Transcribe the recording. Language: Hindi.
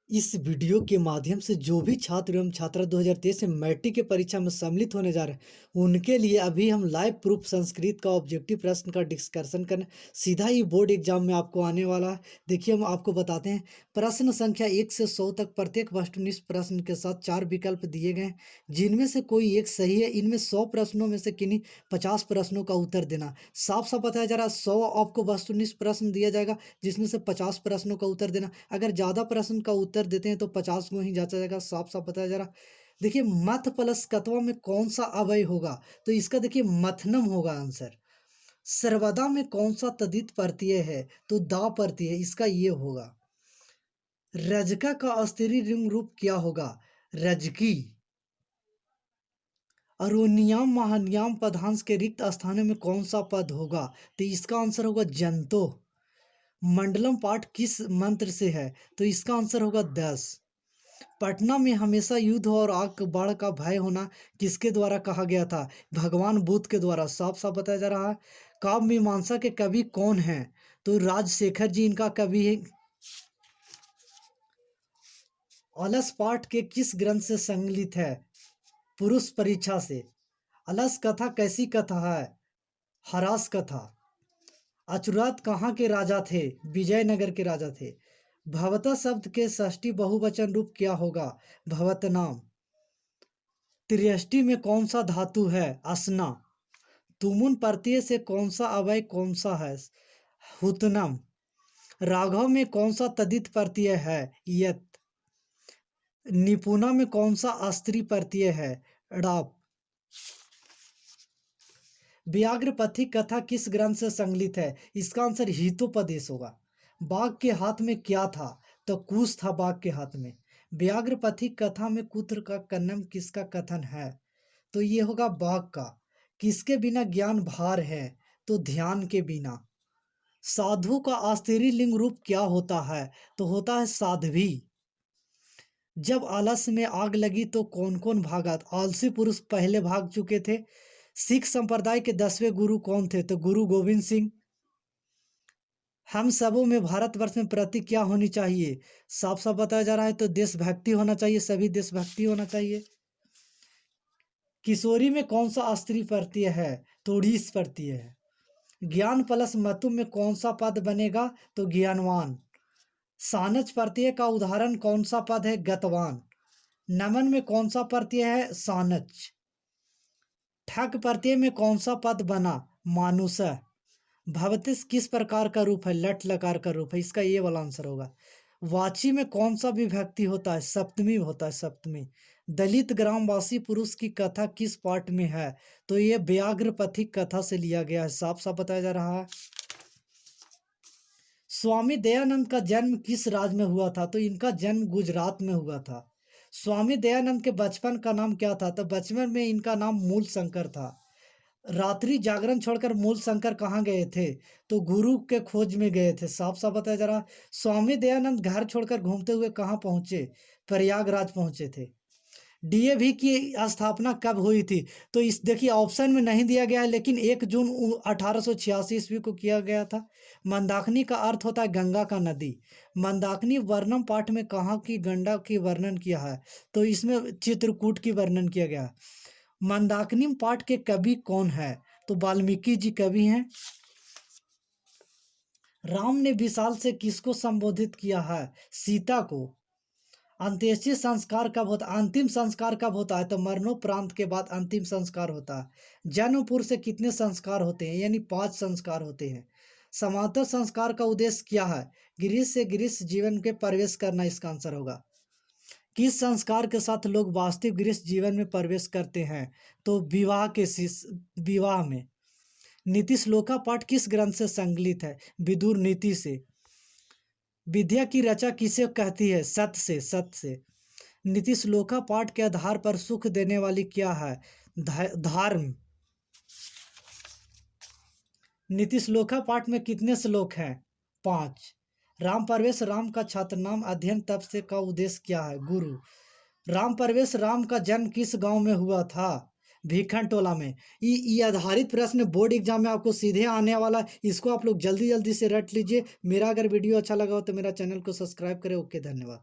इस वीडियो के माध्यम से जो भी छात्र एवं छात्रा 2023 में मैट्रिक की परीक्षा में सम्मिलित होने जा रहे हैं उनके लिए अभी हम लाइव प्रूफ संस्कृत का ऑब्जेक्टिव प्रश्न का डिस्कशन करने सीधा ही बोर्ड एग्जाम में आपको आने वाला है। देखिए हम आपको बताते हैं। प्रश्न संख्या 1 से 100 तक प्रत्येक वस्तुनिष्ठ प्रश्न के साथ 4 विकल्प दिए गए हैं, जिनमें से कोई एक सही है। इनमें 100 प्रश्नों में से किन्हीं 50 प्रश्नों का उत्तर देना। साफ साफ बताया जा रहा है 100 आपको वस्तुनिष्ठ प्रश्न दिया जाएगा, जिसमें से 50 प्रश्नों का उत्तर देना। अगर ज़्यादा प्रश्न का उत्तर देते हैं तो 50 को ही जांचा जाएगा। साफ साफ बताया जा रहा। देखिए मथ प्लस कत्वा में कौन सा अवयव होगा, तो इसका देखिए मथनम होगा आंसर। सर्वदा में कौन सा तद्धित प्रत्यय है, तो दा प्रत्यय है, इसका ये होगा। रजका का स्त्री लिंग रूप क्या होगा, रजकी। अरोनियाम महानियाम पदांश के रिक्त स्थानों में कौन सा पद होगा, तो इसका आंसर होगा जंतो। मंडलम पाठ किस मंत्र से है, तो इसका आंसर होगा 10। पटना में हमेशा युद्ध और आग बाढ़ का भय होना किसके द्वारा कहा गया था, भगवान बुद्ध के द्वारा। साफ साफ बताया जा रहा है। काव्य मीमांसा के कवि कौन हैं, तो राजशेखर जी इनका कवि है। अलस पाठ के किस ग्रंथ से संकलित है, पुरुष परीक्षा से। अलस कथा कैसी कथा है, हरास कथा। अचुरात कहाँ के राजा थे, विजयनगर के राजा थे। भवता शब्द के षष्ठी बहुवचन रूप क्या होगा, भवतनाम। त्रियष्टि में कौन सा धातु है, असना। तुमुन प्रत्यय से कौन सा अवयव कौन सा है, हुतनम। राघव में कौन सा तद्धित प्रत्यय है, यत। निपुणा में कौन सा स्त्री प्रत्यय है, ड़ाप। व्याघ्रपथी कथा किस ग्रंथ से संकलित है, इसका आंसर हितोपदेश होगा। बाघ के हाथ में क्या था, तो कुश था बाघ के हाथ में। व्याघ्रपथी कथा में कुत्र का कन्नम किसका कथन है, तो ये होगा बाघ का। किसके बिना ज्ञान भार है, तो ध्यान के बिना। साधु का स्त्री लिंग रूप क्या होता है, तो होता है साध्वी। जब आलस में आग लगी तो कौन कौन भागा, आलसी पुरुष पहले भाग चुके थे। सिख संप्रदाय के 10वें गुरु कौन थे, तो गुरु गोविंद सिंह। हम सबों में भारतवर्ष में प्रतीक क्या होनी चाहिए, साफ साफ बताया जा रहा है, तो देशभक्ति होना चाहिए, सभी देशभक्ति होना चाहिए। किशोरी में कौन सा स्त्री प्रत्यय है, तो उड़ीस प्रत्यय है। ज्ञान प्लस मतु में कौन सा पद बनेगा, तो ज्ञानवान। सानच प्रत्यय का उदाहरण कौन सा पद है, गतवान। नमन में कौन सा प्रत्यय है, सानच। ठक प्रत्यय में कौन सा पद बना, मानुष। भवतिस किस प्रकार का रूप है, लट लकार का रूप है, इसका ये वाला आंसर होगा। वाची में कौन सा विभक्ति होता है, सप्तमी होता है, सप्तमी। दलित ग्रामवासी पुरुष की कथा किस पाठ में है, तो ये व्याघ्रपथिक कथा से लिया गया है। साफ साफ बताया जा रहा है। स्वामी दयानंद का जन्म किस राज्य में हुआ था, तो इनका जन्म गुजरात में हुआ था। स्वामी दयानंद के बचपन का नाम क्या था, तो बचपन में इनका नाम मूल शंकर था। रात्रि जागरण छोड़कर मूल शंकर कहाँ गए थे, तो गुरु के खोज में गए थे। साफ साफ बताया जा रहा। स्वामी दयानंद घर छोड़कर घूमते हुए कहाँ पहुंचे, प्रयागराज पहुंचे थे। डीएवी की स्थापना कब हुई थी, तो इस देखिए ऑप्शन में नहीं दिया गया है, लेकिन 1 जून 1886 ईस्वी को किया गया था। मंदाकिनी का अर्थ होता है गंगा का नदी। मंदाकिनी वर्णम पाठ में कहाँ की गंगा की वर्णन किया है, तो इसमें चित्रकूट की वर्णन किया गया है। मंदाकिनी पाठ के कवि कौन है, तो वाल्मीकि जी कवि हैं। राम ने विशाल से किसको संबोधित किया है, सीता को। अंत्येष्टि संस्कार कब होता, अंतिम संस्कार कब होता है, तो मरणोपरांत के बाद अंतिम संस्कार होता है। जन्म पूर्व से कितने संस्कार होते हैं, यानी 5 संस्कार होते हैं। समांतर संस्कार का उद्देश्य क्या है, गृह से गृह जीवन के प्रवेश करना, इसका आंसर होगा। किस संस्कार के साथ लोग वास्तविक गृह जीवन में प्रवेश करते हैं, तो विवाह में। नीति श्लोका पाठ किस ग्रंथ से संकलित है, विदुर नीति से। विद्या की रचा किसे कहती है, सत्य से, सत्य से। नीति श्लोका पाठ के आधार पर सुख देने वाली क्या है, धर्म। नीति श्लोका पाठ में कितने श्लोक हैं, 5। राम प्रवेश राम का छात्र नाम अध्ययन तप से का उद्देश्य क्या है, गुरु। राम प्रवेश राम का जन्म किस गांव में हुआ था, भीखन टोला में। ये आधारित प्रश्न बोर्ड एग्जाम में आपको सीधे आने वाला है, इसको आप लोग जल्दी जल्दी से रट लीजिए। मेरा अगर वीडियो अच्छा लगा हो तो मेरा चैनल को सब्सक्राइब करें। ओके, धन्यवाद।